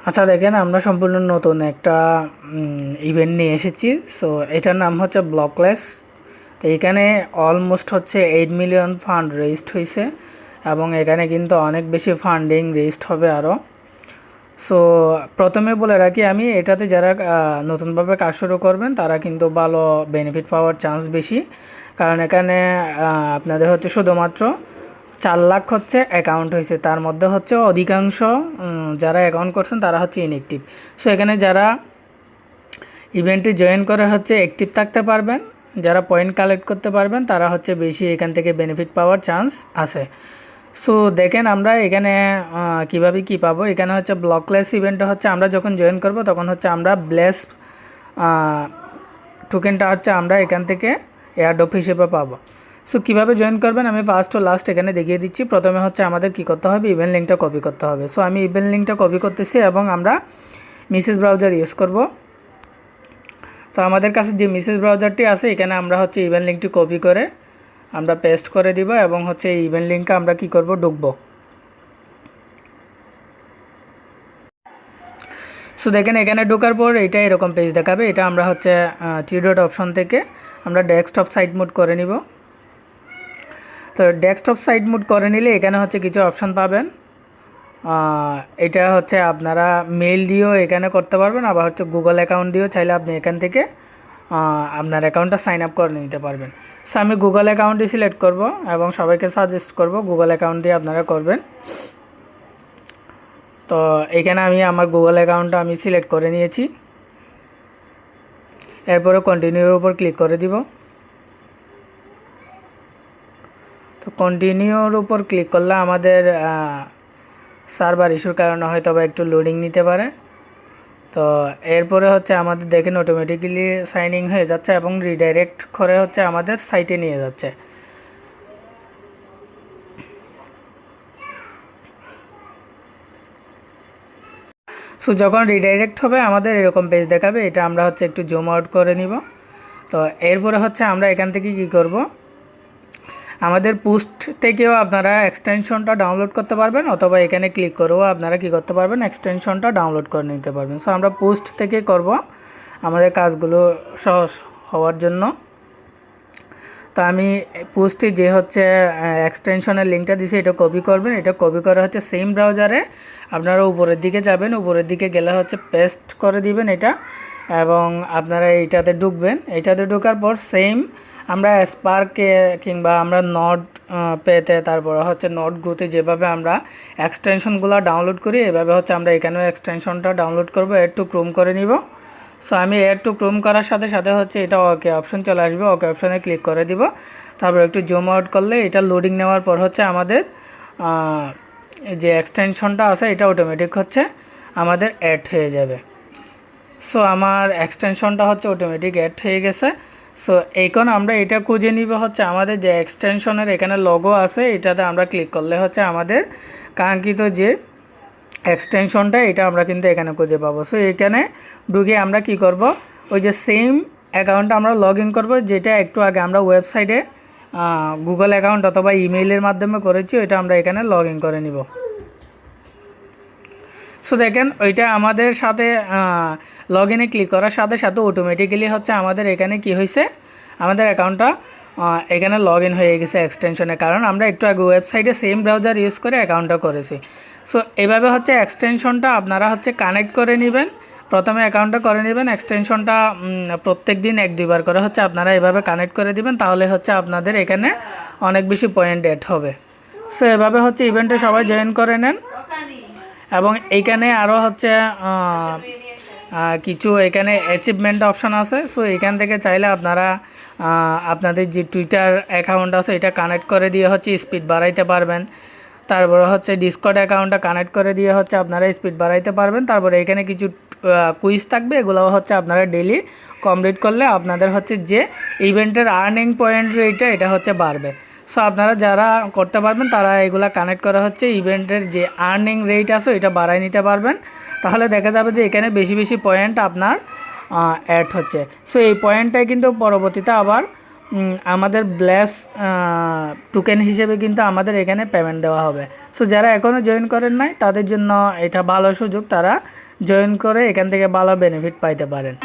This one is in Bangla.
আচ্ছা দেখেন, আমরা সম্পূর্ণ নতুন একটা ইভেন্ট নিয়ে এসেছি। সো এটার নাম হচ্ছে ব্লকলেস। তো এখানে অলমোস্ট হচ্ছে 8 মিলিয়ন ফান্ড রেজড হয়েছে এবং এখানে কিন্তু অনেক বেশি ফান্ডিং রেজড হবে আরও। সো প্রথমে বলে রাখি আমি, এটাতে যারা নতুনভাবে কাজ শুরু করবেন তারা কিন্তু ভালো বেনিফিট পাওয়ার চান্স বেশি। কারণ এখানে আপনাদের হচ্ছে শুধুমাত্র 4 লাখ হচ্ছে অ্যাকাউন্ট হয়েছে, তার মধ্যে হচ্ছে অধিকাংশ যারা অ্যাকাউন্ট করছেন তারা হচ্ছে ইনঅ্যাক্টিভ। সো এখানে যারা ইভেন্টে জয়েন করে হচ্ছে অ্যাক্টিভ থাকতে পারবেন, যারা পয়েন্ট কালেক্ট করতে পারবেন তারা হচ্ছে বেশি এখান থেকে বেনিফিট পাওয়ার চান্স আছে। সো দেখেন আমরা এখানে কিভাবে কি পাবো। এখানে হচ্ছে ব্লকলেস ইভেন্টটা হচ্ছে আমরা যখন জয়েন করব তখন হচ্ছে আমরা ব্লেস টোকেনটা হচ্ছে আমরা এখান থেকে এয়ারড্রপ হিসেবে পাবো। সো কীভাবে জয়েন করবেন আমি ফার্স্ট ও লাস্ট এখানে দেখিয়ে দিচ্ছি। প্রথমে হচ্ছে আমাদের কি করতে হবে, ইভেন্ট লিঙ্কটা কপি করতে হবে। সো আমি ইভেন্ট লিঙ্কটা কপি করতেছি এবং আমরা মেসেজ ব্রাউজার ইউজ করব। তো আমাদের কাছে যে মেসেজ ব্রাউজারটি আছে এখানে আমরা হচ্ছে ইভেন্ট লিঙ্কটি কপি করে আমরা পেস্ট করে দিব এবং হচ্ছে এই ইভেন্ট লিঙ্কে আমরা কি করব, ঢুকবো। সো দেখেন এখানে ঢোকার পর এটা এরকম পেজ দেখাবে। এটা আমরা হচ্ছে থ্রি ডট অপশন থেকে আমরা ডেস্কটপ সাইট মোড করে নিব। তো ডেস্কটপ সাইট মোড করে নিলে এখানে হচ্ছে কিছু অপশন পাবেন। এটা হচ্ছে আপনারা মেল দিয়েও এখানে করতে পারবেন, আবার হচ্ছে গুগল অ্যাকাউন্ট দিয়েও চাইলে আপনি এখান থেকে আপনার অ্যাকাউন্টটা সাইন আপ করে নিতে পারবেন। সো আমি গুগল অ্যাকাউন্টই সিলেক্ট করব এবং সবাইকে সাজেস্ট করব গুগল অ্যাকাউন্ট দিয়ে আপনারা করবেন। তো এখানে আমি আমার গুগল অ্যাকাউন্টটা আমি সিলেক্ট করে নিয়েছি। এরপরে কন্টিনিউর উপর ক্লিক করে দিব। তো কন্টিনিউর উপর ক্লিক করলে আমাদের সার্ভার ইস্যুর কারণে হয়তো বা একটু লোডিং নিতে পারে। তো এরপরে হচ্ছে আমাদের দেখেন অটোমেটিক্যালি সাইন ইন হয়ে যাচ্ছে এবং রিডাইরেক্ট করে হচ্ছে আমাদের সাইটে নিয়ে যাচ্ছে। সো যখন রিডাইরেক্ট হবে আমাদের এরকম পেজ দেখাবে। এটা আমরা হচ্ছে একটু জুম আউট করে নিব। তো এরপরে হচ্ছে আমরা এখান থেকে কি করব, আমাদের পোস্ট থেকেও আপনারা এক্সটেনশনটা ডাউনলোড করতে পারবেন অথবা এখানে ক্লিক করেও আপনারা কি করতে পারবেন, এক্সটেনশনটা ডাউনলোড করে নিতে পারবেন। সো আমরা পোস্ট থেকে করব আমাদের কাজগুলো সহজ হওয়ার জন্য। তো আমি পোস্টে যে হচ্ছে এক্সটেনশনের লিঙ্কটা দিছি এটা কপি করবেন। এটা কপি করে হচ্ছে সেম ব্রাউজারে আপনারা উপরের দিকে যাবেন, উপরের দিকে গেলে হচ্ছে পেস্ট করে দিবেন এটা এবং আপনারা এইটাতে ঢুকবেন। এইটাতে ঢোকার পর সেম আমরা স্পার্কে কিংবা আমরা নোট পেতে তারপরে হচ্ছে নোট গুতে যেভাবে আমরা এক্সটেনশনগুলো ডাউনলোড করি এভাবে হচ্ছে আমরা এখানেও এক্সটেনশনটা ডাউনলোড করব। এড টু ক্রোম করে নিব। সো আমি এড টু ক্রোম করার সাথে সাথে হচ্ছে এটা ওকে অপশন চলে আসবে, ওকে অপশনে ক্লিক করে দিব। তারপর একটু জুম আউট করলে এটা লোডিং নেওয়ার পর হচ্ছে আমাদের যে এক্সটেনশনটা আছে এটা অটোমেটিক হচ্ছে আমাদের অ্যাড হয়ে যাবে। সো আমার এক্সটেনশনটা হচ্ছে অটোমেটিক অ্যাড হয়ে গেছে। সো এখন আমরা এটা খুঁজে নিব হচ্ছে আমাদের যে এক্সটেনশনের এখানে লোগো আছে এটাতে আমরা ক্লিক করলে হচ্ছে আমাদের কাঙ্ক্ষিত যে এক্সটেনশনটা এটা আমরা কিন্তু এখানে খুঁজে পাবো। সো এখানে ঢুকে আমরা কি করব, ওই যে সেম অ্যাকাউন্টটা আমরা লগ ইন করবো যেটা একটু আগে আমরা ওয়েবসাইটে গুগল অ্যাকাউন্ট অথবা ইমেইলের মাধ্যমে করেছি, ওইটা আমরা এখানে লগ ইন করে নিব। সো দেখেন ওইটা আমাদের সাথে লগ ইনে ক্লিক করার সাথে সাথে অটোমেটিক্যালি হচ্ছে আমাদের এখানে কি হয়েছে, আমাদের অ্যাকাউন্টটা এখানে লগ ইন হয়ে গেছে এক্সটেনশনে, কারণ আমরা একটু আগে ওয়েবসাইটে সেম ব্রাউজার ইউজ করে অ্যাকাউন্টটা করেছি। সো এভাবে হচ্ছে এক্সটেনশনটা আপনারা হচ্ছে কানেক্ট করে নেবেন। প্রথমে অ্যাকাউন্টটা করে নেবেন, এক্সটেনশনটা প্রত্যেক দিন 1-2 বার করে হচ্ছে আপনারা এভাবে কানেক্ট করে দিবেন, তাহলে হচ্ছে আপনাদের এখানে অনেক বেশি পয়েন্ট অ্যাড হবে। সো এভাবে হচ্ছে ইভেন্টে সবাই জয়েন করে নেন এবং এইখানে আরও হচ্ছে কিছু এখানে অ্যাচিভমেন্ট অপশান আছে। সো এখান থেকে চাইলে আপনারা আপনাদের যে টুইটার অ্যাকাউন্ট আছে এটা কানেক্ট করে দিয়ে হচ্ছে স্পিড বাড়াইতে পারবেন। তারপরে হচ্ছে ডিসকর্ড অ্যাকাউন্টটা কানেক্ট করে দিয়ে হচ্ছে আপনারা স্পিড বাড়াইতে পারবেন। তারপরে এখানে কিছু কুইজ থাকবে, এগুলো হচ্ছে আপনারা ডেলি কমপ্লিট করলে আপনাদের হচ্ছে যে ইভেন্টের আর্নিং পয়েন্ট রেটটা এটা হচ্ছে বাড়বে। সো আপনারা যারা করতে পারবেন তারা এগুলা কানেক্ট করা হচ্ছে ইভেন্টের যে আর্নিং রেট আছে এটা বাড়াই নিতে পারবেন। তাহলে দেখা যাবে যে এখানে বেশি বেশি পয়েন্ট আপনার অ্যাড হচ্ছে। সো এই পয়েন্টটাই কিন্তু পরবর্তীতে আবার আমাদের ব্লেস টোকেন হিসেবে কিন্তু আমাদের এখানে পেমেন্ট দেওয়া হবে। সো যারা এখনও জয়েন করেন নাই তাদের জন্য এটা ভালো সুযোগ, তারা জয়েন করে এখান থেকে ভালো বেনিফিট পাইতে পারেন।